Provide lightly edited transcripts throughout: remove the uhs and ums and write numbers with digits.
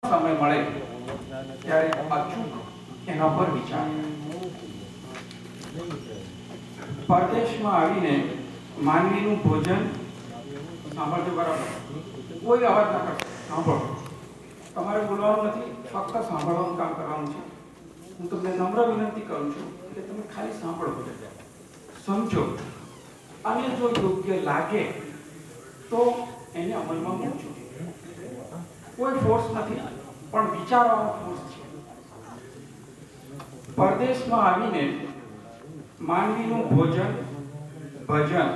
સમય મળે ત્યારે અચૂક એના પર વિચાર. પરદેશમાં આવીને માનવીનું ભોજન સાંભળજો બરાબર, કોઈ અવાજ ના કરશો, સાંભળો. તમારે બોલવાનું નથી, ફક્ત સાંભળવાનું કામ કરવાનું છે. હું તમને નમ્ર વિનંતી કરું છું કે તમે ખાલી સાંભળો, સમજો, અને જો યોગ્ય લાગે તો એને અમલમાં મૂકજો. કોઈ ફોર્સ નથી, પણ વિચારવાનો ફોર્સ છે. પરદેશમાં આવીને માનવીનું ભોજન, ભજન,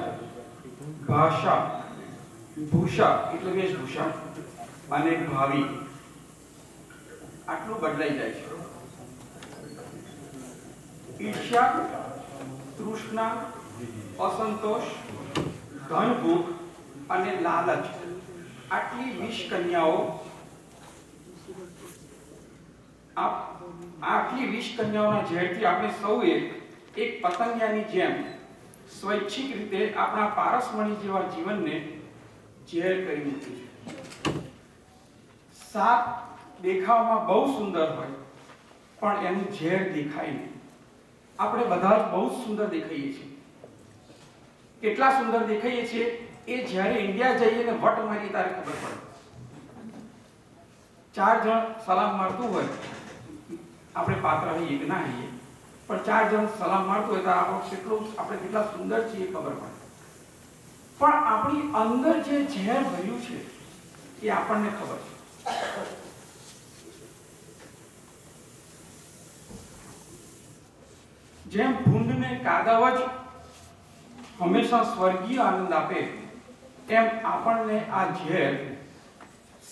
ભાષા, ભૂષા એટલે વેશભૂષા અને ભાવિ આટલું બદલાઈ જાય છે. ઈર્ષ્યા, તૃષ્ણા, અસંતોષ, ધન ભૂખ અને લાલચ, આટલી 20 કન્યાઓ, આટલી 20 કન્યાઓના ઝેરથી આપણે સૌએ એક પતંગિયાની જેમ સ્વૈચ્છિક રીતે આપણા પારસમણી જેવા જીવનને ઝેર કરી મૂક્યું છે. સાપ દેખાવમાં બહુ સુંદર હોય, પણ એનું ઝેર દેખાય નહીં. આપણે બધા જ બહુ સુંદર દેખાઈએ છીએ. કેટલા સુંદર દેખાઈએ છીએ એ જ્યારે ઇન્ડિયા જઈએ ને વટ મારીએ ત્યારે ખબર પડે. 4 જણ સલામ મારતું હોય, આપણે પાત્ર હોઈએ કે ના હોઈએ, પણ 4 જણ સલામ મારતું હોય તો આપણે કેટલા સુંદર છીએ ખબર પડે. પણ આપણી અંદર જે ઝેર ભર્યું છે એ આપણને ખબર છે. જેમ ભૂંડને કાદવ જ હંમેશા સ્વર્ગીય આનંદ આપે, એમ આપણને આ ઝેર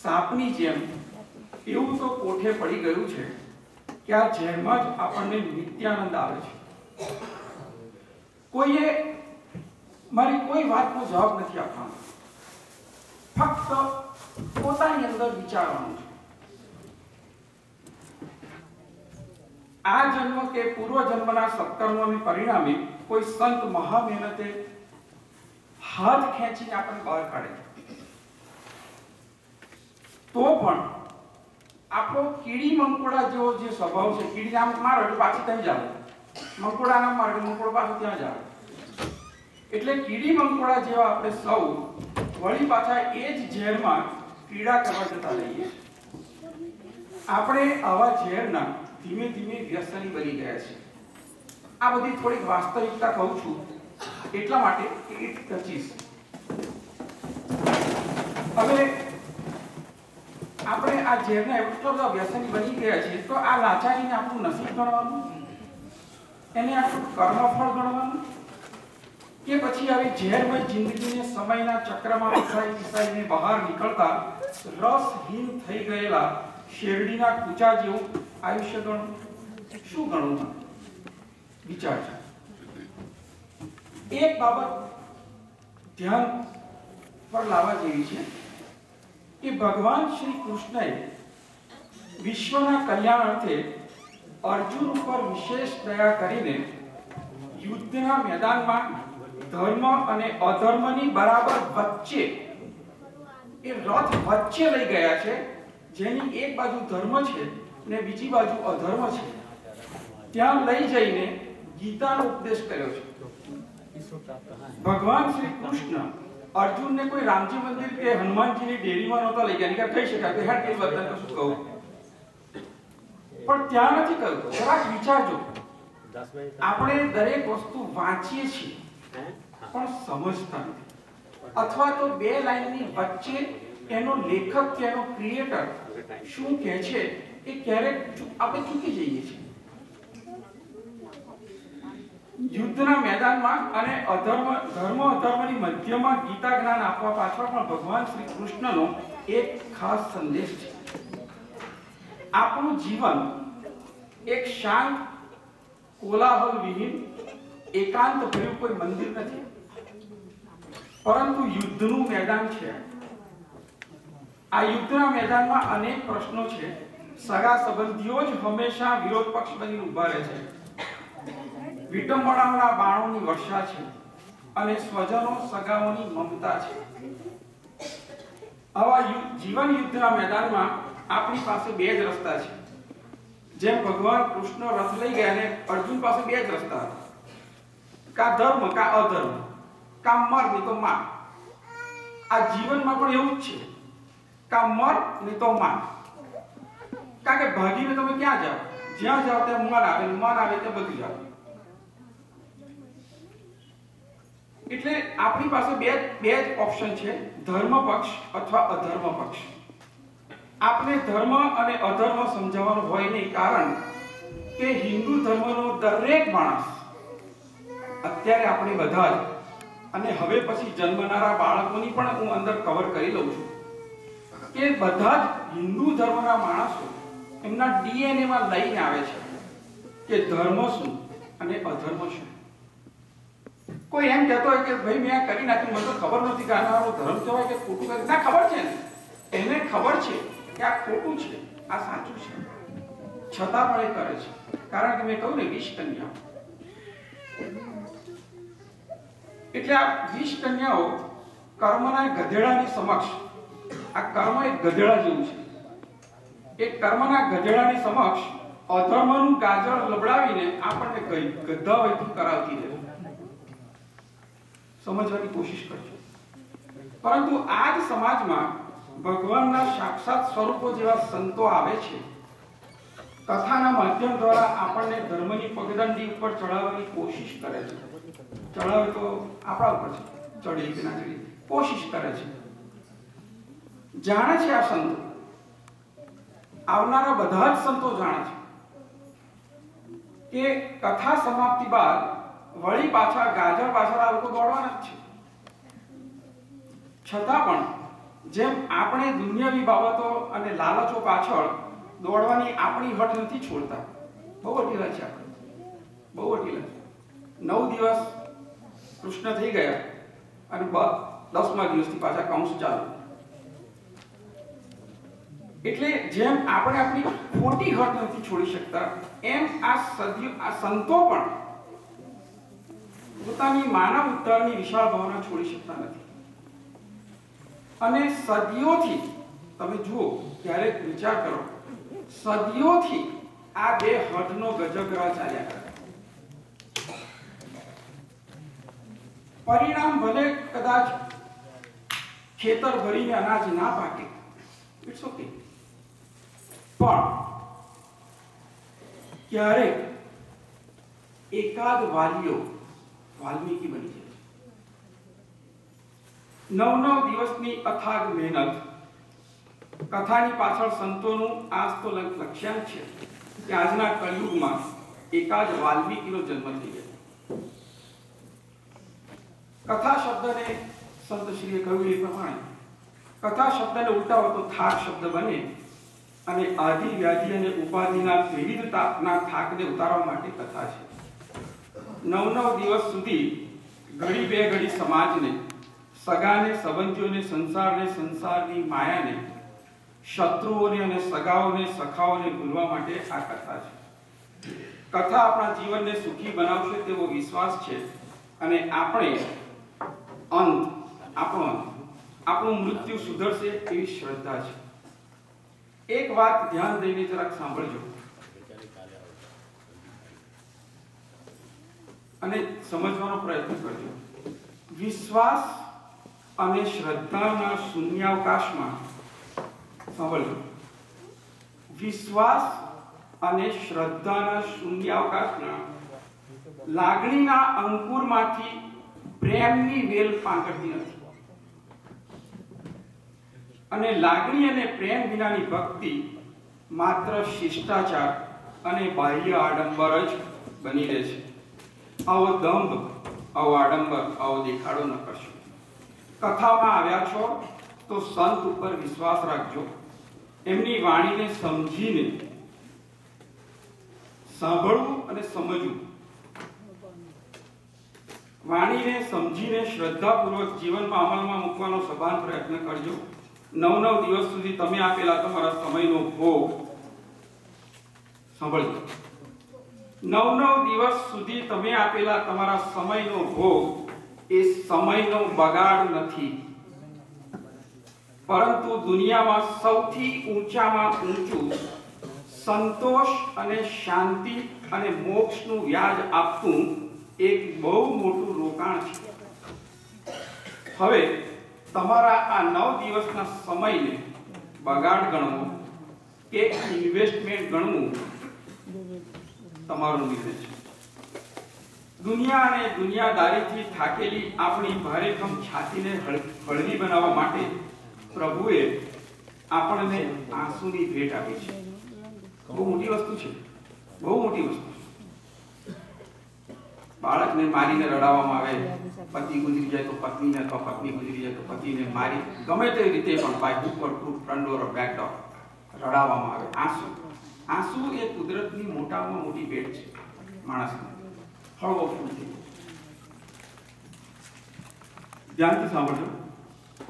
સાપની જેમ એવું તો કોઠે પડી ગયું છે કે આ ઝેરમાં જ આપણને નિત્યાનંદ આવે છે. કોઈએ મારી કોઈ વાતનો જવાબ નથી આપવાનો, ફક્ત પોતાની અંદર વિચારવાનું છે. આ જન્મ કે પૂર્વ જન્મના સત્કર્મોને પરિણામે કોઈ સંત મહા મહેનતે હાથ ખેંચીને આપણને બહાર કાઢે તો પણ આપણો કીડી મંકોડા જેવો જે સ્વભાવ છે, કીડી આમ મારો એટલે પાછી ત્યાં જાવ, મંકોડા નામ મારો એટલે મંકોડો પાછો ત્યાં જાવ. એટલે કીડી મંકોડા જેવા આપણે સૌ વળી પાછા એ જ ઝેરમાં પીડા કરવા જતા રહીએ. આપણે આવા ઝેરના ધીમે ધીમે વ્યસની બની ગયા છે. આ બધી થોડીક વાસ્તવિકતા કહું છું એટલા માટે કે ઇટ ટચીસ. હવે આપણે આ ઝેરના એટલા બધા વ્યસની બની ગયા છે તો આ લાચારીને આપણું નસીબ ગણવાનું, એને આપણું કર્મફળ ગણવાનું, કે પછી આવી ઝેરમય જિંદગીને સમયના ચક્રમાં ફસાઈને બહાર નીકળતા રસહીન થઈ ગયેલા શેરડીના કૂચા જેવું આયુષ્ય ગણવું? શું ગણવું? વિચારજો. એક બાબત ધ્યાન પર લાવવા જેવી છે કે ભગવાન શ્રી કૃષ્ણએ વિશ્વના કલ્યાણ અર્થે અર્જુન ઉપર વિશેષ દયા કરીને યુદ્ધના મેદાનમાં ધર્મ અને અધર્મની બરાબર વચ્ચે એ રથ વચ્ચે લઈ ગયા છે, જેની એક બાજુ ધર્મ છે ને બીજી બાજુ અધર્મ છે. ત્યાં લઈ જઈને ગીતાનો ઉપદેશ કર્યો છે. ભગવાન શ્રી કૃષ્ણ અર્જુનને કોઈ રામજી મંદિર કે હનુમાનજીની ડેરીમાં નહોતા લઈ ગયા, નિકા થઈ શકાય કે હેડ કે વર્તન કશું કહું, પણ ત્યાં નથી કહ્યું. જરાક વિચારજો, આપણે દરેક વસ્તુ વાંચીએ છીએ પણ સમજતા નથી, અથવા તો બે લાઈનની વચ્ચે એનો લેખક કે એનો ક્રિએટર શું કહે છે એ ક્યારેક આપણે ચૂકી જઈએ છીએ. યુદ્ધના મેદાનમાં અને ધર્મ અધર્મની મધ્યમાં ગીતા જ્ઞાન આપવા પાછળ પણ ભગવાન શ્રી કૃષ્ણનો એક ખાસ સંદેશ છે. આપણું જીવન એક શાંત, કોલાહલ વિહીન, એકાંત ભર્યું કોઈ મંદિર નથી, પરંતુ યુદ્ધનું મેદાન છે. આ યુદ્ધના મેદાનમાં અનેક પ્રશ્નો છે. સગા સંબંધીઓ જ હંમેશા વિરોધ પક્ષ બની ઊભા રહે છે. વિટંબણાઓના બાણોની વર્ષા છે અને સ્વજનો સગાઓની મમતા છે. આવા જીવન યુદ્ધના મેદાનમાં આપણી પાસે બે જ રસ્તા છે. જેમ ભગવાન કૃષ્ણ રથ લઈ ગયા અને અર્જુન પાસે બે જ રસ્તા હતા, કા ધર્મ કા અધર્મ, કા મર નહીં તો માર. આ જીવનમાં પણ એવું જ છે, કા મર નહીં તો માર. કારણ કે ભાગીને તમે ક્યાં જાઓ? જ્યાં જાઓ ત્યાં મન આવે, મન આવે ત્યાં બધું જાઓ. એટલે આપણી પાસે બે જ ઓપ્શન છે, ધર્મ પક્ષ અથવા અધર્મ પક્ષ. આપણે ધર્મ અને અધર્મ સમજાવવાનું હોય નહીં, કારણ કે હિન્દુ ધર્મનો દરેક માણસ અત્યારે આપણે બધા જ, અને હવે પછી જન્મનારા બાળકોની પણ હું અંદર કવર કરી લઉં છું કે બધા જ હિન્દુ ધર્મના માણસો એમના ડીએનએ માં લઈને આવે છે કે ધર્મ શું અને અધર્મ શું. કોઈ એમ કહેતો હોય કે ભાઈ મેં આ કરી નાખ્યું, મને તો ખબર નથી કે આનો ધર્મ કહેવાય કે ખોટું કરે. ના, ખબર છે ને, એને ખબર છે કે આ ખોટું છે, આ સાચું છે, છતાં પણ એ કરે છે. કારણ કે મેં કહ્યું ને 20 કન્યાઓ. એટલે આ 20 કન્યાઓ કર્મના ગધેડાની સમક્ષ, આ કર્મ એક ગધેડા જેવું છે, એ કર્મના ગધેડાની સમક્ષ અધર્મનું ગાજર લબડાવીને આપણને ગધા વૈતું કરાવતી રહે. સમજવાની કોશિશ કરજો. પરંતુ આ જ સમાજમાં ભગવાનના સાક્ષાત સ્વરૂપો જેવા સંતો આવે છે, કથાના માધ્યમ દ્વારા આપણને ધર્મની પગદંડી ઉપર ચડાવવાની કોશિશ કરે છે. ચડાવે તો આપણા ઉપર છે, ચડી કે ના ચડી, કોશિશ કરે છે. જાણે છે આ સંતો, આવનારા બધા જ સંતો જાણે છે કે કથા સમાપ્તિ બાદ વળી પાછા ગાજર પાછળ આ લોકો દોડવાના જ છે. છતાં પણ જેમ આપણે દુનિયાવી બાબતો અને લાલચો પાછળ દોડવાની આપણી હઠ નથી છોડતા. બહુ અટીલા છે આપણે, બહુ અટીલા છે. 9 દિવસ કૃષ્ણ થઈ ગયા અને 10મા દિવસથી પાછા કૌંસ ચાલુ. એટલે જેમ આપણે આપણી ખોટી હઠ નથી છોડી શકતા, એમ આ સંતો પણ પોતાની માનવ ઉદ્ધારની વિશાળ ભાવના છોડી શકતા નથી. અને સદીઓથી તમે જુઓ, ક્યારેક વિચાર કરો, સદીઓથી આ બે હઠનો ગજગરા ચાલ્યા કરે. પરિણામ ભલે કદાચ ખેતર ભરીને અનાજ ના પાકે, ઇટ્સ ઓકે, પણ ક્યારેક એકાદ વાલીઓ વાલ્મીકી બની જાય. 9 દિવસની અથાગ મહેનત, કથાની પાછળ સંતોનું આ તો લક્ષ્યાંક છે કે આજના કળિયુગમાં એકાદ વાલ્મીકીનો જન્મ થઈ જાય. કથા શબ્દને સંતશ્રીએ કહ્યું એ પ્રમાણે કથા શબ્દને ઉલટાવો તો થાક શબ્દ બને, અને આદિ વ્યાધિ અને ઉપાધિના વિવિધતાના થાકને ઉતારવા માટે કથા છે. 9 દિવસ સુધી ઘડી બે ઘડી સમાજને, સગાને, સંબંધીઓને, સંસારને, સંસારની માયાને, શત્રુઓને અને સગાઓને, સખાઓને ભૂલવા માટે આ કથા છે. કથા આપણા જીવનને સુખી બનાવશે તેવો વિશ્વાસ છે, અને આપણે આપણું મૃત્યુ સુધરશે એવી શ્રદ્ધા છે. એક વાત ધ્યાન દઈને જરાક સાંભળજો અને સમજવાનો પ્રયત્ન કરજો. વિશ્વાસ અને શ્રદ્ધાના શૂન્યાવકાશમાં, સાંભળજો, વિશ્વાસ અને શ્રદ્ધાના શૂન્યાવકાશના લાગણીના અંકુરમાંથી પ્રેમની વેલ પાંકરતી નથી. અને લાગણી અને પ્રેમ વિનાની ભક્તિ માત્ર શિષ્ટાચાર અને બાહ્ય આડંબર જ બની રહે છે. આવો દંભ, આવો આડંબર, આવો દેખાડો ન કરશો. કથામાં આવ્યા છો તો સંત ઉપર વિશ્વાસ રાખજો. એમની વાણીને સમજીને સાંભળવું અને સમજવું, વાણીને સમજીને શ્રદ્ધાપૂર્વક જીવનમાં અમલમાં મૂકવાનો સભાન પ્રયત્ન કરજો. 9 દિવસ સુધી તમે આપેલા તમારા સમયનો ભોગ, સાંભળજો, 9 દિવસ સુધી તમે આપેલા તમારા સમયનો ભોગ એ સમયનો બગાડ નથી. પરંતુ દુનિયામાં સૌથી ઊંચામાં ઊંચું સંતોષ અને શાંતિ અને મોક્ષનું વ્યાજ આપતું એક બહુ મોટું રોકાણ છે. હવે તમારા આ 9 દિવસના સમયને બગાડ ગણવો કે ઇન્વેસ્ટમેન્ટ ગણવું તમારો નિર્ણય છે. દુનિયા અને દુનિયાદારીથી થાકેલી આપણી ભારેખમ છાતીને હળવી બનાવવા માટે પ્રભુએ આપણને આંસુની ભેટ આપી છે. બહુ મોટી વસ્તુ છે, બહુ મોટી વસ્તુ છે. બાળકને મારીને રડાવવામાં આવે, પતિ ગુજરી જાય તો પત્નીને, અથવા પત્ની ગુજરી જાય તો પતિને મારી ગમે તે રીતે પણ by hook or crook, front door or back door રડાવવામાં આવે. આંસુ એ કુદરતની મોટામાં મોટી ભેટ છે માણસને. હળવો ફૂલ થઈ ધ્યાનથી સાંભળજો.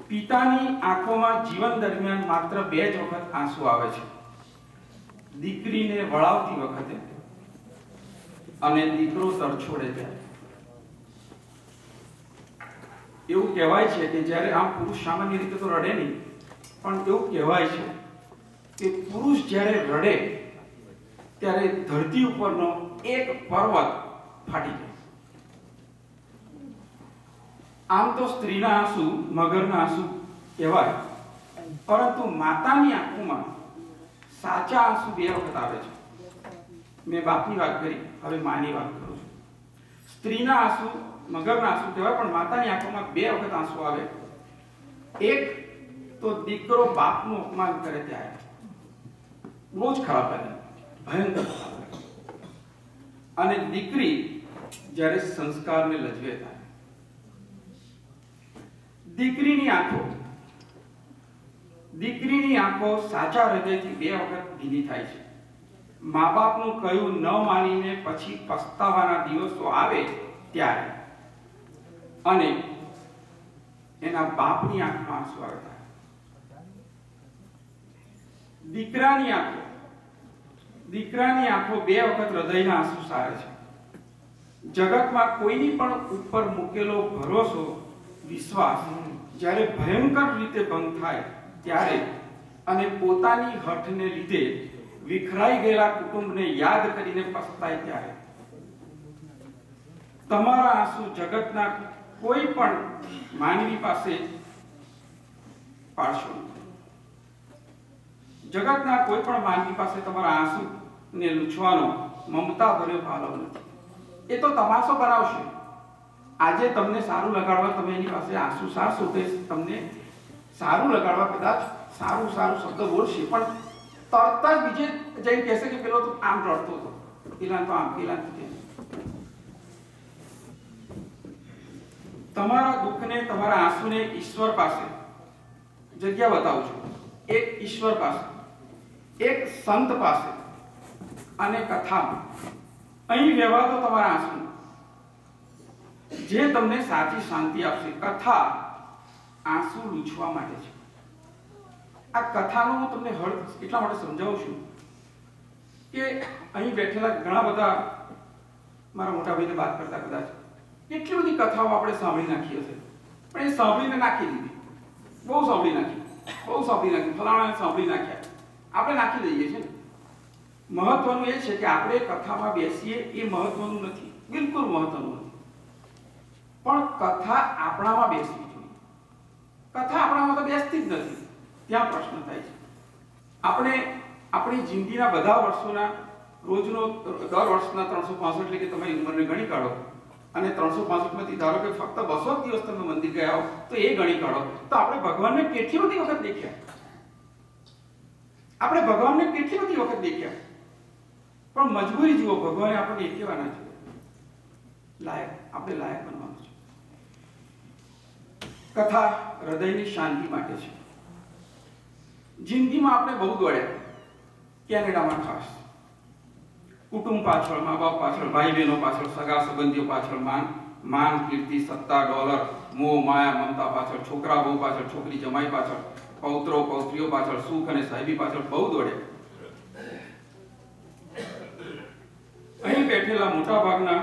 પિતાની આંખોમાં જીવન દરમિયાન માત્ર 2 જ વખત આંસુ આવે છે. દીકરીને વળાવતી વખતે અને દીકરો તરછોડે ત્યારે. એવું કહેવાય છે કે જ્યારે આમ પુરુષ સામાન્ય રીતે તો રડે નહીં, પણ એવું કહેવાય છે કે પુરુષ જ્યારે રડે ત્યારે ધરતી ઉપરનો એક પર્વત ફાટી જાય. આમ તો સ્ત્રીના આંસુ મગરના આંસુ કહેવાય, પરંતુ માતાની આંખોમાં સાચા આંસુ 2 વખત આવે છે. મેં બાપની વાત કરી, હવે માની વાત કરું છું. સ્ત્રીના આંસુ મગરના આંસુ કહેવાય, પણ માતાની આંખોમાં 2 વખત આંસુ આવે. એક તો દીકરો બાપનું અપમાન કરે ત્યારે બહુ જ ખરાબ લાગે, ભયંકર ખરાબ લાગે. અને દીકરી જ્યારે સંસ્કારને લજવે થાય. દીકરીની આંખો સાચા હૃદયથી 2 વખત ભીની થાય છે. મા બાપનું કહ્યું ન માનીને પછી પસ્તાવાના દિવસો આવે ત્યારે, અને એના બાપની આંખમાં આંસુ આવતા. દીકરાની આંખો 2 વખત હૃદયના આંસુ સારે છે. જગતમાં કોઈની પણ ઉપર મૂકેલો ભરોસો, વિશ્વાસ જ્યારે ભયંકર રીતે ભંગ થાય ત્યારે, અને પોતાની હઠને લીધે વિખરાઈ ગયેલા કુટુંબને યાદ કરીને પસ્તાય ત્યારે, તમારા આંસુ જગતના કોઈ પણ માનવી પાસે પાડશો નહીં. જગતના કોઈ પણ માનવી પાસે તમારા આંસુને લૂછવાનો મમતા ભર્યો ભાવ નથી. એ તો તમાશો બનાવશે. આજે તમને સારું લગાડવા તમે એની પાસે આંસુ સારશો, તે તમને સારું લગાડવા કદાચ સારું શબ્દ બોલશે, પણ તરત જ બીજે જઈને કહેશે કે પેલો તો આમ રડતો હતો, પેલા તો આમ, પેલા તો તેમ. તમારા દુઃખને, તમારા આંસુને ઈશ્વર પાસે જગ્યા બતાવું છું. એક ઈશ્વર પાસે, એક સંત પાસે અને કથામાં. અહીં વ્યવહાર તો તમારા આંસુ જે તમને સાચી શાંતિ આપશે. કથા આંસુ લૂછવા માટે છે. આ કથાનો હું તમને એટલા માટે સમજાવું છું કે અહીં બેઠેલા ઘણા બધા મારા મોટા ભાઈને વાત કરતા કદાચ એટલી બધી કથાઓ આપણે સાંભળી નાખી હશે, પણ એ સાંભળીને નાખી દીધી. બહુ સાંભળી નાખી, ફલાણા સાંભળી નાખ્યા, આપણે નાખી દઈએ છીએ. મહત્વનું એ છે કે આપણે કથામાં બેસીએ, એ મહત્વનું નથી, બિલકુલ મહત્વનું નથી. પણ કથા આપણામાં બેસવી જોઈએ. કથા આપણામાં તો બેસતી જ નથી, ત્યાં પ્રશ્ન થાય છે. આપણે આપણી જિંદગીના બધા વર્ષોના રોજનો દર વર્ષના 365, એટલે કે તમે ઉંમરને ગણી કાઢો, અને 365 માંથી ધારો કે ફક્ત 200 દિવસ તમે મંદિર ગયા હો તો એ ગણી કાઢો, તો આપણે ભગવાનને કેટલી બધી વખત દેખ્યા. પણ મજબૂરી જુઓ, ભગવાને આપણને એક કહેવાના છે, આપણે લાયક બનવાનું છે. કથા હૃદયની શાંતિ માટે છે. જિંદગીમાં આપણે બહુ દોડ્યા, કેનેડામાં ખાસ, કુટુંબ પાછળ, મા બાપ પાછળ, ભાઈ બહેનો પાછળ, સગા સંબંધીઓ પાછળ, માન કીર્તિ, સત્તા, ડોલર, મોહ માયા મમતા પાછળ, છોકરા બહુ પાછળ, છોકરી જમાઈ પાછળ, પૌત્રો પૌત્રીઓ પાછળ, સુખ અને સાહેબી પાછળ બહુ દોડ્યા. અહીં બેઠેલા મોટા ભાગના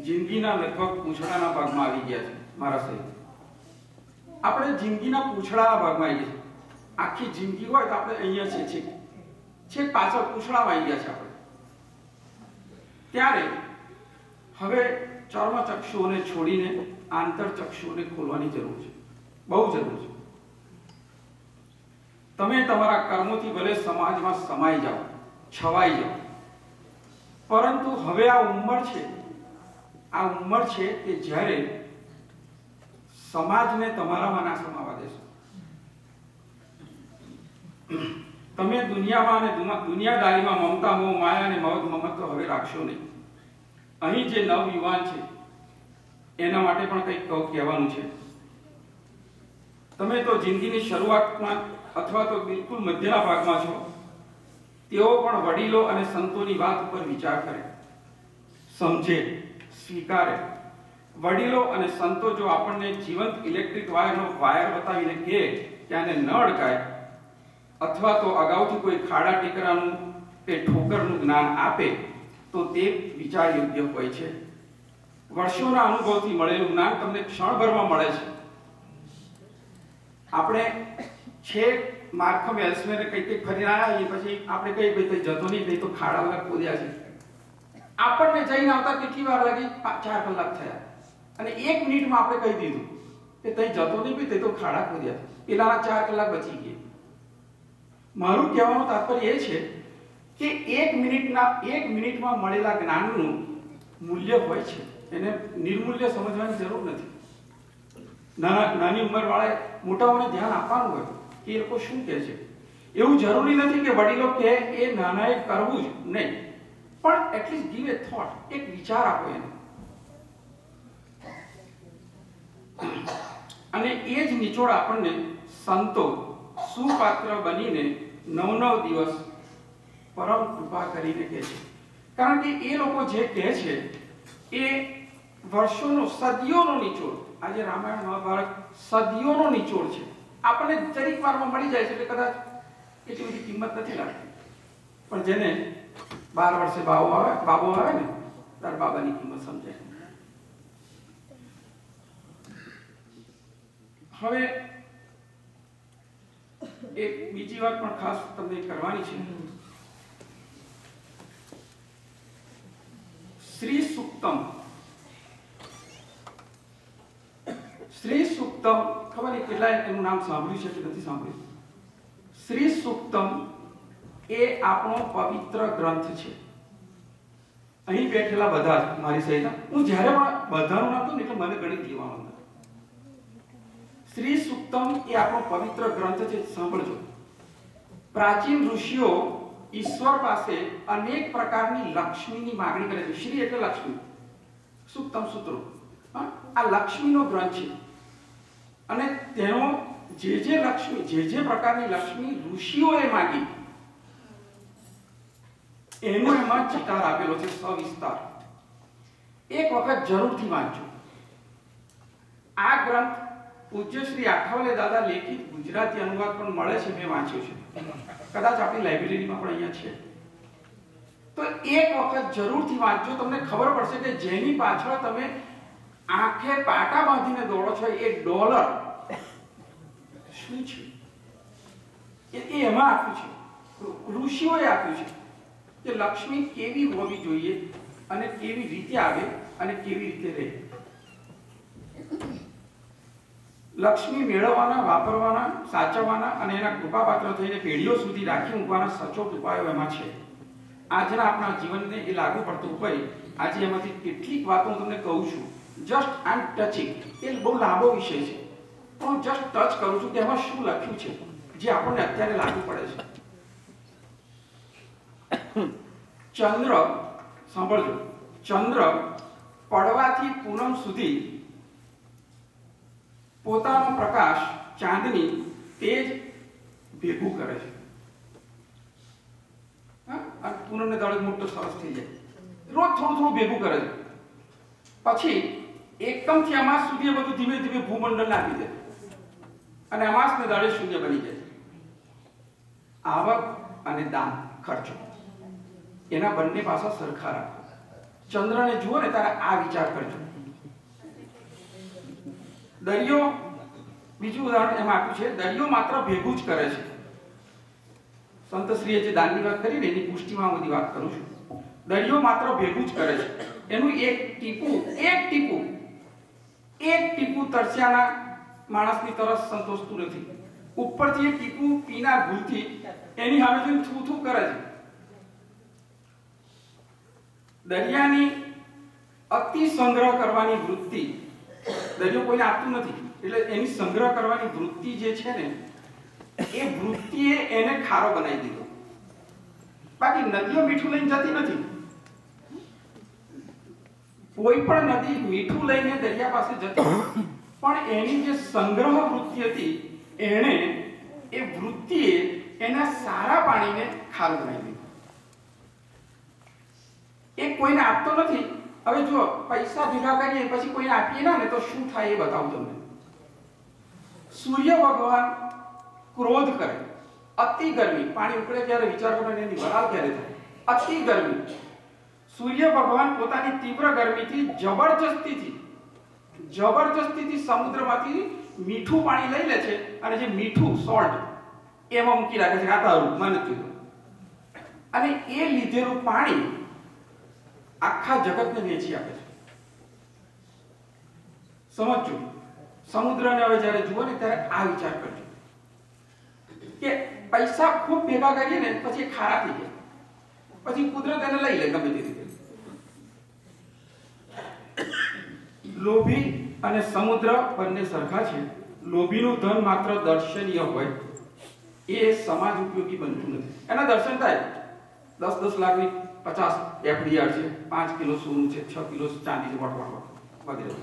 જિંદગીના લગભગ પૂછડાના ભાગમાં આવી ગયા છે મારા સહિત. આપણે જિંદગીના પૂછડાના ભાગમાં આવી ગયા છે. આખી જિંદગી હોય તો આપણે અહીંયા છે છેક પાછળ પૂછડામાં આવી ગયા છે આપણે. ત્યારે હવે ચર્મચક્ષુઓને છોડીને આંતરચક્ષુઓને ખોલવાની જરૂર છે, બહુ જરૂર છે. તમે તમારા કર્મોથી ભલે સમાજમાં સમાઈ જાઓ, છવાઈ જાઓ, પરંતુ હવે આ ઉંમર છે કે જ્યારે સમાજને તમારામાં ના સમાવા દેશો. તમે દુનિયામાં અને દુનિયાદારીમાં મમતા, મોહ, માયા અને મમદ મમત્વ હવે રાખશો નહીં. અહીં જે નવયુવાન છે એના માટે પણ કંઈક કહેવાનું છે. તમે તો જિંદગીની શરૂઆતમાં અથવા તો બિલકુલ મધ્યના ભાગમાં છો. તેઓ પણ વડીલો અને સંતોની વાત ઉપર વિચાર કરે, સમજે, સ્વીકારે. વડીલો અને સંતો જો આપણને જીવંત ઇલેક્ટ્રિક વાયરનો વાયર બતાવીને કહે કે આને ન અડકાય, અથવા તો અગાઉથી કોઈ ખાડા ટેકરાનું કે ઠોકરનું જ્ઞાન આપે તો તે વિચાર યોગ્ય હોય છે. વર્ષોના અનુભવથી મળેલું જ્ઞાન તમને ક્ષણભરમાં મળે છે. આપણે છેક માર્કમ એલ્સમેર કંઈક ફરીને આવ્યા એ પછી આપણે કઈ ભાઈ જતો નહીં, ભાઈ તો ખાડા વગર ખોદ્યા છે. આપણને જઈને આવતા કેટલી વાર લાગી? 4 કલાક થયા અને 1 મિનિટમાં આપણે કહી દીધું કે તઈ જતો નહીં, ભાઈ તે તો ખાડા ખોદ્યા. પેલાના 4 કલાક બચી ગયા. મારું કહેવાનું તાત્પર્ય એ છે કે 1 મિનિટમાં મળેલા જ્ઞાનનું મૂલ્ય હોય છે. એને નિર્મૂલ્ય સમજવાની જરૂર નથી. નાની ઉંમરવાળાએ મોટાઓને ધ્યાન આપવાનું હોય કે એ લોકો શું કહે છે. એવું જરૂરી નથી કે વડીલો કહે એ નાનાએ કરવું જ નહીં, પણ એટલીસ્ટ ગીવ એ થોટ, એક વિચાર આપો એને. અને એ જ નિચોડ આપણને સંતો સુપાત્ર બનીને 9 દિવસ પરમ કૃપા કરીને કહે છે. કારણ કે એ લોકો જે કહે છે એ વર્ષોનો, સદીઓનો નિચોડ. આજે રામાયણ મહાભારત સદીઓનો નિચોડ છે. આપણને જરીક વારમાં મળી જાય છે એટલે કદાચ એટલી બધી કિંમત નથી લાગતી, પણ જેને 12 વર્ષે બાબો આવે ને ત્યારે બાબાની કિંમત સમજાય. હવે એક બીજી વાત પણ ખાસ તમને કરવાની છે. શ્રી સુક્તમ ખબર નહીં કેટલાય એનું નામ સાંભળ્યું છે કે નથી સાંભળ્યું. શ્રી સુક્તમ એ આપણો પવિત્ર ગ્રંથ છે. અહીં બેઠેલા બધા જ મારી સહિત, હું જ્યારે પણ બધાનું નામ ને એટલે મને ગણિત લેવાનું હતું. શ્રી સુક્તમ એ આપણો પવિત્ર ગ્રંથ છે. સાંભળજો. પ્રાચીન ઋષિઓ ઈશ્વર પાસે અનેક પ્રકારની લક્ષ્મીની માંગણી કરે છે. શ્રી એટલે લક્ષ્મી, સુક્તમ સૂત્રો. આ લક્ષ્મીનો ગ્રંથ છે અને તેનો જે પ્રકારની લક્ષ્મી ઋષિઓએ માંગી એનો એમાં ચિતાર આપેલો છે, સવિસ્તાર. એક વખત જરૂરથી વાંચજો. આ ગ્રંથ પૂજ્ય શ્રી આઠવલે દાદા લેખિત ગુજરાતી અનુવાદ પણ મળે છે, મેં વાંચ્યો છે. કદાચ આપણી લાઇબ્રેરીમાં પણ અહીંયા છે. તો એક વખત જરૂરથી વાંચજો. તમને ખબર પડશે કે જેની પાછળ તમે આંખે પાટા બાંધીને દોડો છો એ ડોલર શું છે એ એમાં આપ્યું છે. ઋષિઓએ આપ્યું છે કે લક્ષ્મી કેવી હોવી જોઈએ અને કેવી રીતે આવે અને કેવી રીતે રહે. લક્ષ્મી મેળવવાના, વાપરવાના, સાચવવાના અને એના કૃપાપાત્ર થઈને પેઢીઓ સુધી રાખી મૂકવાના સચોટ ઉપાયો એમાં છે. આજના આપણા જીવનને એ લાગુ પડતું હોય. આજે એમાંથી કેટલીક વાતો હું તમને કહું છું. જસ્ટ આઈ એમ ટચિંગ. એ બહુ લાંબો વિષય છે, પણ હું જસ્ટ ટચ કરું છું કે એમાં શું લખ્યું છે જે આપણને અત્યારે લાગુ પડે છે. ચંદ્ર, સાંભળજો, ચંદ્ર પડવાથી પૂનમ સુધી પોતાનો પ્રકાશ ચાંદની તેજ ભેગું કરે છે. અને પૂનમને દાડે મોટો સરસ થઈ જાય. રોજ થોડું થોડું ભેગું કરે છે. પછી એકમથી અમાસ સુધી એ બધું ધીમે ધીમે ભૂમંડળ નાખી દે અને અમાસને દાડે શૂન્ય બની જાય. આવક અને દાન, ખર્ચો, એના બંને પાસા સરખા રાખો. ચંદ્રને જુઓ ને ત્યારે આ વિચાર કરજો. દરિયો બીજું ઉદાહરણ એમાં આપ્યું છે, દરિયો માત્ર ભેગું જ કરે છે. સંતશ્રીએ જે દાનની વાત કરી ને એની પુષ્ટિમાં બધી વાત કરું છું. દરિયો માત્ર ભેગું જ કરે છે. એનું એક ટીપું તરસ્યાના માણસની તરસ સંતોષતું નથી. ઉપરથી એક ટીપું પીના ભૂલથી એની સામે જોઈને થૂ કરે છે. દરિયાની અતિ સંગ્રહ કરવાની વૃત્તિ, દરિયો કોઈને આપતું નથી એટલે એની સંગ્રહ કરવાની વૃત્તિ જે છે ને એ વૃત્તિએ એને ખારો બનાવી દીધો. બાકી નદીઓ મીઠું લઈને જતી નથી. કોઈ પણ નદી મીઠું લઈને દરિયા પાસે જતી, પણ એની જે સંગ્રહ વૃત્તિ હતી એને એ વૃત્તિએ એના સારા પાણીને ખારું બનાવી દીધું. એ કોઈને આપતો નથી. હવે જો પૈસા ભેગા કરીએ પછી કોઈને આપીએ ના ને તો શું થાય એ બતાવું તમને. સૂર્ય ભગવાન ક્રોધ કરે, અતિ ગરમી, પાણી ઉકળે ત્યારે વિચાર કરો એની વરાળ ક્યારે થાય. અતિ ગરમી, સૂર્ય ભગવાન પોતાની તીવ્ર ગરમીથી જબરજસ્તીથી સમુદ્રમાંથી મીઠું પાણી લઈ લે છે અને જે મીઠું સોલ્ટ એમાં મૂકી રાખે છે. આ તારું મને કીધું. અને એ લીધેલું પાણી આખા જગતને વેચી આપે છે. સમજજો. સમુદ્રને હવે જ્યારે જુઓ ને ત્યારે આ વિચાર કરજો કે પૈસા ખૂબ ભેગા કરીએ ને પછી ખારા થઈ જાય, પછી કુદરત એને લઈ લે ગમે તે રીતે. લોભી અને સમુદ્ર બંને સરખા છે. લોભીનું ધન માત્ર દર્શનીય હોય એ સમાજ ઉપયોગી બનતું નથી. એના દર્શન થાય 10 લાખની 50 એફડીઆર છે, 5 કિલો સોનું છે, 6 કિલો ચાંદી છે, વગેરે.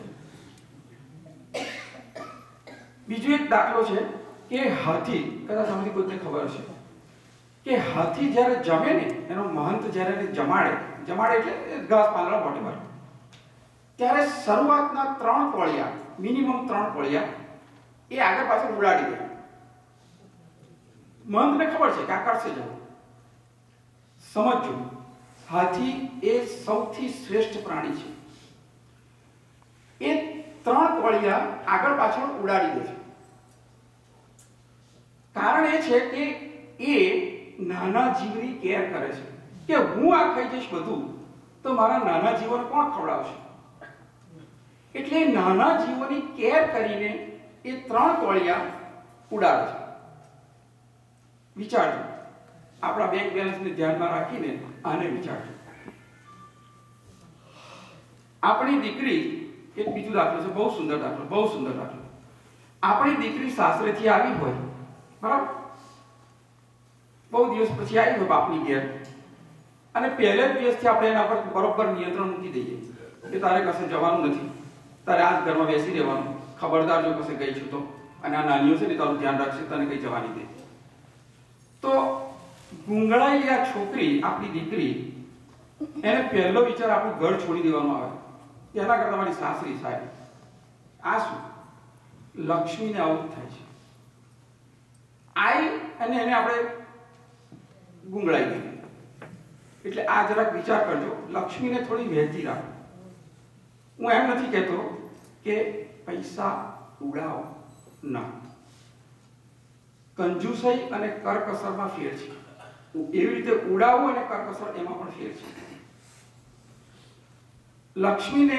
બીજો એક દાખલો છે કે હાથી, કદાચ તમને કોઈને ખબર છે કે હાથી જ્યારે જમે ને એનો મહંત જ્યારે એને જમાડે એટલે ઘાસ પાંદડા વોટેવર, ત્યારે શરૂઆતના 3 કોળિયા, મિનિમમ 3 કોળિયા એ આગળ પાછળ ઉડાડી દે. મહંતને ખબર છે કે આ કરશે જવું. સમજો, હાથી એ સૌથી શ્રેષ્ઠ પ્રાણી છે. એ 3 કોળિયા આગળ પાછળ ઉડાડી દે છે. કારણ એ છે કે એ નાના જીવની કેર કરે છે કે હું આ ખાઈ જઈશ બધું તો મારા નાના જીવોને કોણ ખવડાવશે. એટલે નાના જીવોની કેર કરીને એ 3 કોળિયા ઉડાડે છે. વિચારજો, આપણા બેંક બેલેન્સને ધ્યાનમાં રાખીને આને વિચારજો. આપણી દીકરી, એક બીજું દાખલો છે, બહુ સુંદર દાખલો. આપણી દીકરી સાસરેથી આવી હોય, બરાબર, બહુ દિવસ પછી આવી હોય બાપની ઘેર, અને પહેલે દિવસથી આપણે એના પર બરોબર નિયંત્રણ મૂકી દઈએ કે તારે કશે જવાનું નથી, તારે આ જ ઘરમાં બેસી રહેવાનું, ખબરદાર જો કશે ગઈ છું તો, અને આ નાનીઓ છે ને તારું ધ્યાન રાખશે, તને કઈ જવાની દે. તો ગુંગળાયેલી આ છોકરી, આપણી દીકરી, એને પહેલો વિચાર આપણું ઘર છોડી દેવાનો આવે, તેના કરતા મારી સાસરી સારી. આ શું? લક્ષ્મીને આવું થાય છે. અને એને આપણે ગુંગળાઈ દીધી. એટલે આ જરાક વિચાર કરજો, લક્ષ્મીને થોડી વહેતી રાખો. હું એમ નથી કહેતો કે પૈસા ઉડાવો, ના. કંજુસાઈ અને કરકસરમાં ફેર છે. એવી રીતે ઉડાવવું અને કરકસર એમાં પણ ફેર છે. લક્ષ્મીને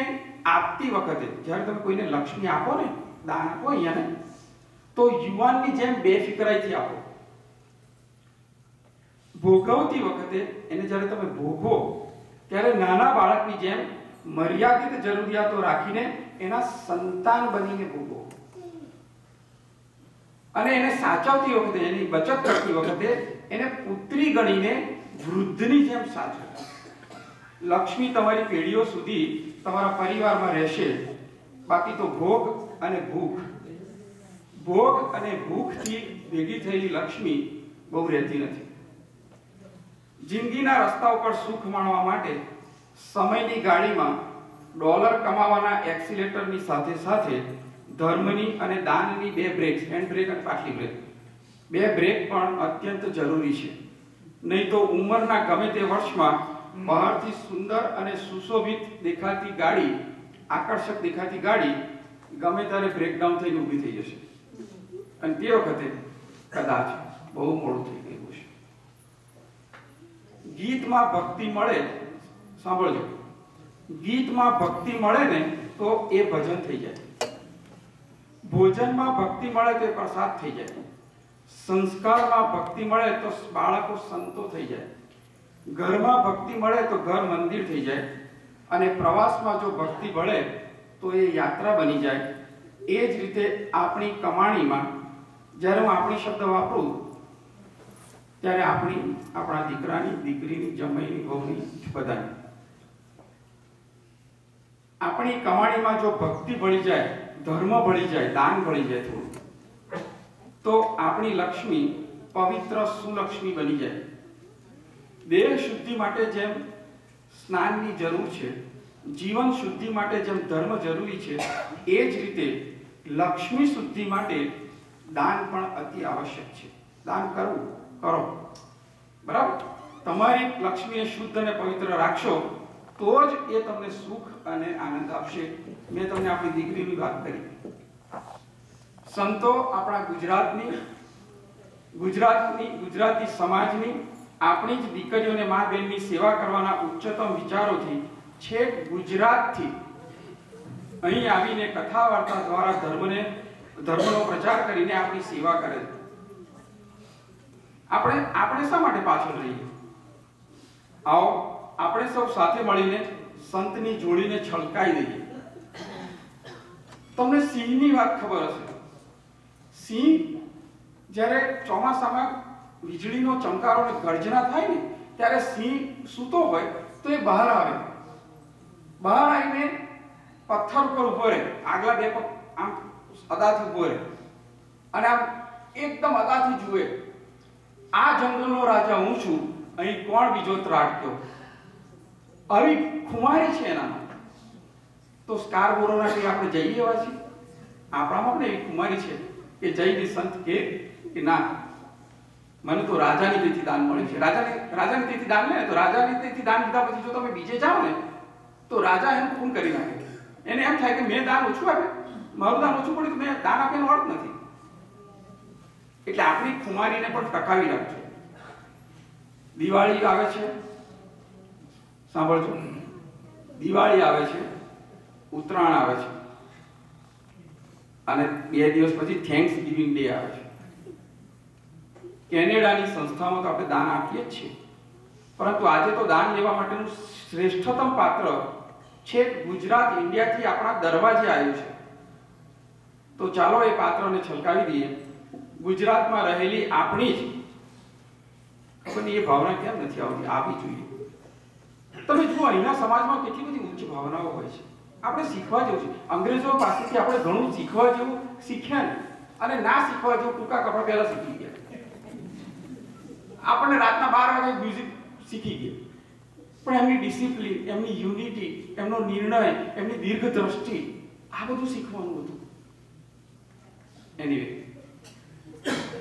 આપતી વખતે જ્યારે તમે કોઈને લક્ષ્મી આપો ને, દાન આપો અહીંયા ને, તો યુવાનની જેમ બેફિકરાઈથી આપો. ભોગવતી વખતે એને જ્યારે તમે ભોગવો ત્યારે નાના બાળકની જેમ મર્યાદિત જરૂરિયાતો રાખીને એના સંતાન બનીને ભોગવો. અને એને સાચવતી વખતે, એની બચત કરતી વખતે એને પુત્રી ગણીને વૃદ્ધની જેમ સાચવો. લક્ષ્મી તમારી પેઢીઓ સુધી તમારા પરિવારમાં રહેશે. બાકી તો ભોગ અને ભૂખથી ભેગી થયેલી લક્ષ્મી બહુ રહેતી નથી. જિંદગીના રસ્તા ઉપર સુખ માણવા માટે સમયની ગાડીમાં ડોલર કમાવાના એક્સિલેટરની સાથે સાથે ધર્મની અને દાનની 2 બ્રેક, હેન્ડ બ્રેક અને પાછલી બ્રેક, 2 બ્રેક પણ અત્યંત જરૂરી છે. નહીં તો ઉંમરના ગમે તે વર્ષમાં બહારથી સુંદર અને સુશોભિત દેખાતી ગાડી, આકર્ષક દેખાતી ગાડી ગમે ત્યારે બ્રેકડાઉન થઈને ઊભી થઈ જશે. અને તે વખતે કદાચ બહુ મોડું થઈ ગયું છે. ગીતમાં ભક્તિ મળે, સાંભળજો, ગીતમાં ભક્તિ મળે ને તો એ ભજન થઈ જાય, ભોજનમાં ભક્તિ મળે તો એ પ્રસાદ થઈ જાય, સંસ્કારમાં ભક્તિ મળે તો બાળકો સંતો થઈ જાય, ઘરમાં ભક્તિ મળે તો ઘર મંદિર થઈ જાય, અને પ્રવાસમાં જો ભક્તિ મળે તો એ યાત્રા બની જાય. એ જ રીતે આપણી કમાણીમાં જ્યારે હું આપણી શબ્દ વાપરું ત્યારે આપણા દીકરાની, દીકરીની, જમાઈની, વહુની, બધાની આપણી કમાણીમાં જો ભક્તિ ભળી જાય, ધર્મ ભળી જાય, દાન ભળી જાય થોડું, તો આપણી લક્ષ્મી પવિત્ર સુલક્ષ્મી બની જાય. દેહ શુદ્ધિ માટે જેમ સ્નાનની જરૂર છે, જીવન શુદ્ધિ માટે જેમ ધર્મ જરૂરી છે, એ જ રીતે લક્ષ્મી શુદ્ધિ માટે દાન પણ અતિ આવશ્યક છે. દાન કરવું, કરો, બરાબર. તમારી લક્ષ્મીને શુદ્ધ અને પવિત્ર રાખશો તો જ એ તમને સુખ અને આનંદ આપશે. મેં તમને આપણી દીકરીની વાત કરી. સંતો આપણા ગુજરાતી સમાજની, આપણી જ દીકરીઓને, મા બહેનની સેવા કરવાના ઉચ્ચતમ વિચારોથી છેક ગુજરાતથી અહીં આવીને કથા વાર્તા દ્વારા ધર્મનો પ્રચાર કરીને આપણી સેવા કરે છે. આપણે શા માટે પાછળ રહીએ? આવો આપણે સૌ સાથે મળીને સંતની જોડીને છલકાઈ દઈએ. તમને સિંહની વાત ખબર હશે. સિંહ જ્યારે ચોમાસામાં વીજળીનો ચમકારો અને ગર્જના થાય ને ત્યારે સિંહ સૂતો હોય તો એ બહાર આવે, બહાર આવીને પથ્થર ઉપર ઉભો રહે, આગલા બે પગ આમ અદાથી ઉભો રહે અને આમ એકદમ અદાથી જુએ, આ જંગલનો રાજા હું છું, અહીં કોણ બીજો ત્રાટક્યો. આવી ખુમારી છે એનામાં. તો સ્કારબોરોના કે આપણે જઈએ એવા છીએ, આપણામાં પણ એવી ખુમારી છે કે જઈને સંત કે ના, મને તો રાજાની તેથી દાન મળે છે. રાજાની તેથી દાન લે તો રાજાની તેથી દાન લીધા પછી જો તમે બીજે જાઓ ને તો રાજા એનું ખૂન કરી નાખે. એને એમ થાય કે મેં દાન ઓછું આપે, મારું દાન ઓછું પડ્યું, મેં દાન આપેનો અર્થ નથી. એટલે આપણી ખુમારીને પણ ટકાવી રાખજો. દિવાળી આવે છે, સાંભળજો, દિવાળી આવે છે, ઉત્તરાયણ આવે છે, અને 2 દિવસ પછી થેન્ક્સ ગિવિંગ ડે આવે છે. કેનેડાની સંસ્થામાં તો આપણે દાન આપીએ જ છીએ, પરંતુ આજે તો દાન લેવા માટેનું શ્રેષ્ઠતમ પાત્ર છેક ગુજરાત, ઇન્ડિયાથી આપણા દરવાજે આવ્યું છે. તો ચાલો એ પાત્રને છલકાવી દઈએ. ગુજરાતમાં રહેલી આપણી જ ખબર નહીં એ ભાવના કેમ નથી આવતી, આવી જોઈએ. તમે જુઓ અહીંના સમાજમાં કેટલી બધી ઉચ્ચ ભાવનાઓ હોય છે. આપણે શીખવા જેવું છે. અંગ્રેજો પાસેથી આપણે ઘણું શીખવા જેવું શીખ્યા ને, અને ના શીખવા જેવું ટૂંકા કપડા પહેલા શીખી ગયા. આપણને રાતના 12 વાગે મ્યુઝિક શીખી ગયા, પણ એમની ડિસિપ્લિન, એમની યુનિટી, એમનો નિર્ણય, એમની દીર્ઘ દ્રષ્ટિ, આ બધું શીખવાનું હતું. એનીવે,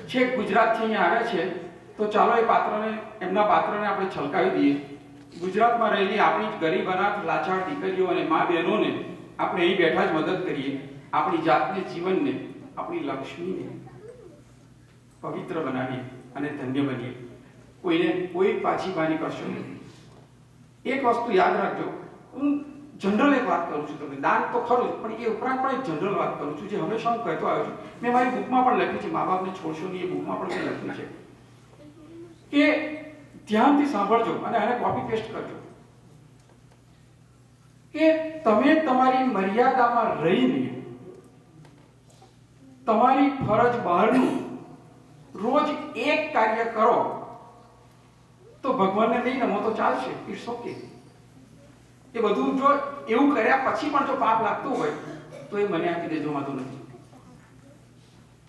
છેક ગુજરાતથી અહીંયા આવ્યા છે તો ચાલો એમના પાત્રને આપણે છલકાવી દઈએ. ગુજરાતમાં રહેલી આપણી જ ગરીબ, અનાથ, લાચાર દીકરીઓ અને મા બહેનોને આપણે અહીં બેઠા જ મદદ કરીએ. આપણી જાતને, જીવનને, આપણી લક્ષ્મીને પવિત્ર બનાવીએ અને ધન્ય બનીએ. કોઈ પાછીબાની કરશો નહીં. એક વસ્તુ યાદ રાખજો, હું જનરલ એક વાત કરું છું તમને. દાન તો ખરું જ, પણ એ ઉપરાંત પણ એક જનરલ વાત કરું છું જે હંમેશા હું કહેતો આવ્યો છું. મેં મારી બુકમાં પણ લખ્યું છે, મા બાપને છોડશો નહીં, એ બુકમાં પણ મેં લખ્યું છે કે ધ્યાનથી સાંભળજો અને આને કોપી પેસ્ટ કરજો કે તમે તમારી મર્યાદામાં રહીને તમારી ફરજ બહારનું રોજ એક કાર્ય કરો તો ભગવાનને નહીં નમો તો ચાલશે. It's okay. એ બધું જો એવું કર્યા પછી પણ જો પાપ લાગતું હોય તો એ મને આપી દેજો, વાંધો નથી.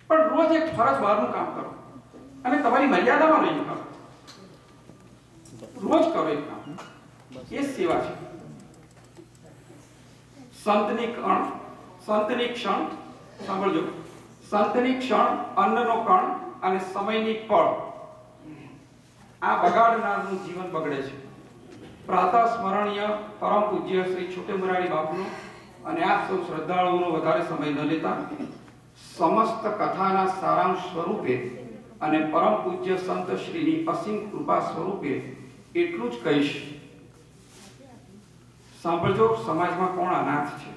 પણ રોજ એક ફરજ બહારનું કામ કરો અને તમારી મર્યાદામાં રહીને કરો. રોજ કરો એક કામ, એ સેવા છે. સંતની ક્ષણ, સાંભળજો, સંતની ક્ષણ, અન્નનો કણ અને સમયની પળ, આ બગાડનારનું જીવન બગડે છે. પ્રાતઃ સ્મરણીય પરમ પૂજ્ય શ્રી છોટે મુરારી બાપુનો અને આપ સૌ શ્રદ્ધાળુઓનો વધારે સમય ન લેતા સમસ્ત કથાના સારાંશ સ્વરૂપે અને પરમ પૂજ્ય સંત શ્રીની અસીમ કૃપા સ્વરૂપે એટલું જ કહીશ. સાંભળજો, સમાજમાં કોણ અનાથ છે?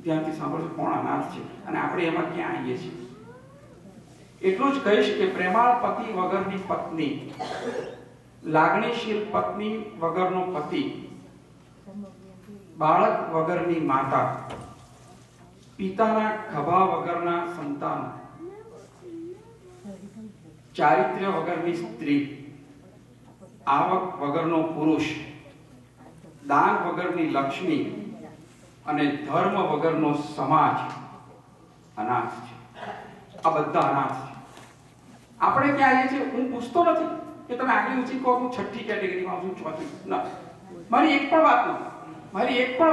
ધ્યાનથી સાંભળજો, કોણ અનાથ છે અને આપણે એમાં ક્યાં આવીએ છીએ. એટલું જ કહીશ કે પ્રેમાળ પતિ વગરની પત્ની, લાગણીશીલ પત્ની વગરનો પતિ, બાળક વગરની માતા, પિતાના ખભા વગરના સંતાન, ચારિત્ર્ય વગરની સ્ત્રી, આવક વગરનો પુરુષ, દાન વગરની લક્ષ્મી અને ધર્મ વગરનો સમાજ અનાથ છે. આ બધા અનાથ છે. આપણે ક્યાં આવીએ છીએ? હું પૂછતો નથી કે તમે આગળ ઊંચી કહો, હું છઠ્ઠી કેટેગરીમાં છું, ચોથી ના. મારી એક પણ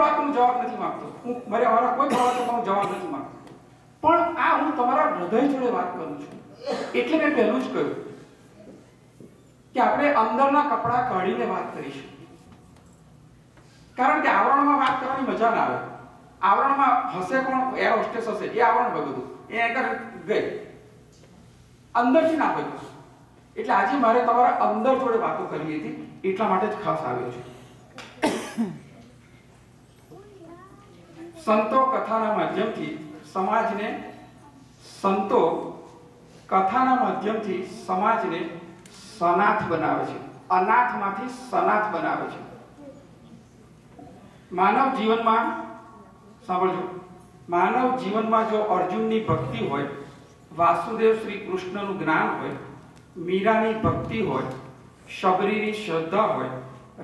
વાતનો જવાબ નથી માંગતો. હું મારા કોઈ પ્રવાસનો જવાબ નથી માંગતો. પણ આ હું તમારા હૃદય જોડે વાત કરું છું. એટલે મેં પહેલું જ કહ્યું કે આપણે અંદરના કપડા કાઢીને વાત કરીશું. કારણ કે આવરણમાં વાત કરવાની મજા ના આવે. આવરણમાં હશે કોણ? એર હોસ્ટેસ હશે, એ આવરણ બધું એ આગળ ગઈ, અંદરથી ના હોય. એટલે આજે મારે તમારા અંદર જોડે વાતો કરવી હતી, એટલા માટે જ ખાસ આવ્યો છું. સંતો કથાના માધ્યમથી સમાજને સનાથ બનાવે છે, અનાથમાંથી સનાથ બનાવે છે. માનવ જીવનમાં જો અર્જુનની ભક્તિ હોય, વાસુદેવ શ્રી કૃષ્ણનું જ્ઞાન હોય, મીરાની ભક્તિ હોય, શબરીની શ્રદ્ધા હોય,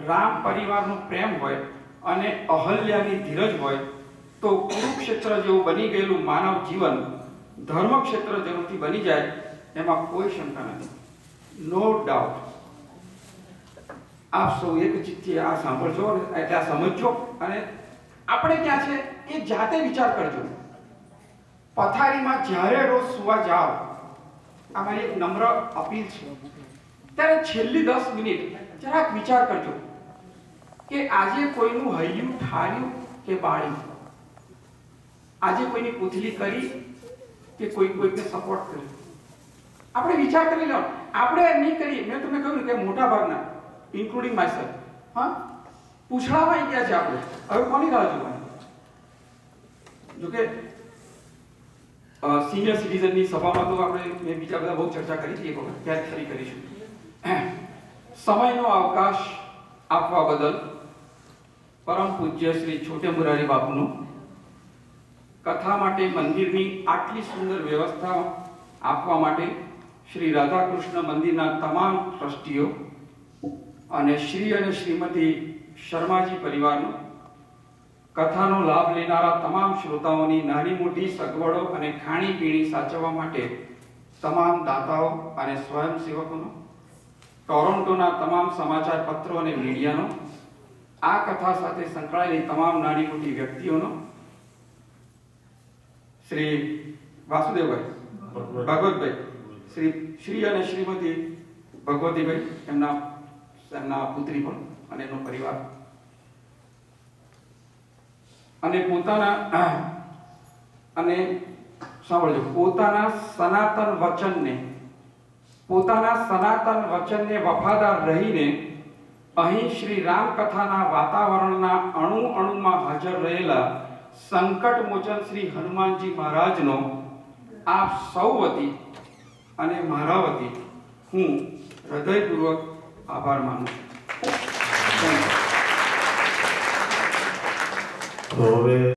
રામ પરિવારનો પ્રેમ હોય અને અહલ્યાની ધીરજ હોય, તો કુરુક્ષેત્ર જેવું બની ગયેલું માનવ જીવન ધર્મક્ષેત્ર જરૂરથી બની જાય, એમાં કોઈ શંકા નથી. No doubt. આપ સૌ એક ચિત્તે આ સાંભળજો, એટલે આ સમજજો અને આપણે ક્યાં છે એ જાતે વિચાર કરજો. પથારીમાં જ્યારે રોજ સુવા જાઓ, આ મારી એક નમ્ર અપીલ છે, ત્યારે છેલ્લી 10 મિનિટ જરાક વિચાર કરજો કે આજે કોઈનું હૈયું ઠાર્યું કે બાળ્યું, આજે કોઈની પૂથલી કરી કે કોઈને સપોર્ટ કર્યો. આપણે વિચાર કરી લો. આપણે નહીં કરીએ. મેં તમને કહ્યું કે મોટા ભાગના ઇન્ક્લુડિંગ માયસેલ્ફ, પૂછડામાં ગયા છે આપણે. હવે કોની રાહ જોવાની? જોકે સિનિયર સિટીઝનની સભામાં તો મેં બીજા બધા બહુ ચર્ચા કરી હતી, એક વખત ક્યારેક ફરી કરીશું. સમયનો અવકાશ આપવા બદલ પરમ પૂજ્ય શ્રી છોટે મુરારી બાપુનો, કથા માટે મંદિરની આટલી સુંદર વ્યવસ્થા આપવા માટે શ્રી રાધાકૃષ્ણ મંદિરના તમામ ટ્રસ્ટીઓ અને શ્રી અને શ્રીમતી શર્માજી પરિવારનો, કથાનો લાભ લેનારા તમામ શ્રોતાઓની નાની મોટી સગવડો અને ખાણીપીણી સાચવવા માટે તમામ દાતાઓ અને સ્વયંસેવકોનો, ટોરોન્ટોના તમામ સમાચાર પત્રો અને મીડિયાનો, આ કથા સાથે સંકળાયેલી તમામ નાની મોટી વ્યક્તિઓનો, શ્રી વાસુદેવભાઈ, ભગવતભાઈ, શ્રી અને શ્રીમતી ભગવતીભાઈ, એમના પુત્રી પણ અને એમનો પરિવાર, અને પોતાના સનાતન વચનને વફાદાર રહીને અહીં શ્રી રામ કથાના વાતાવરણના અણુમાં હાજર રહેલા સંકટ મોચન શ્રી હનુમાનજી મહારાજનો આપ સૌ વતી અને મારા વતી હું હૃદયપૂર્વક આભાર માનું છું.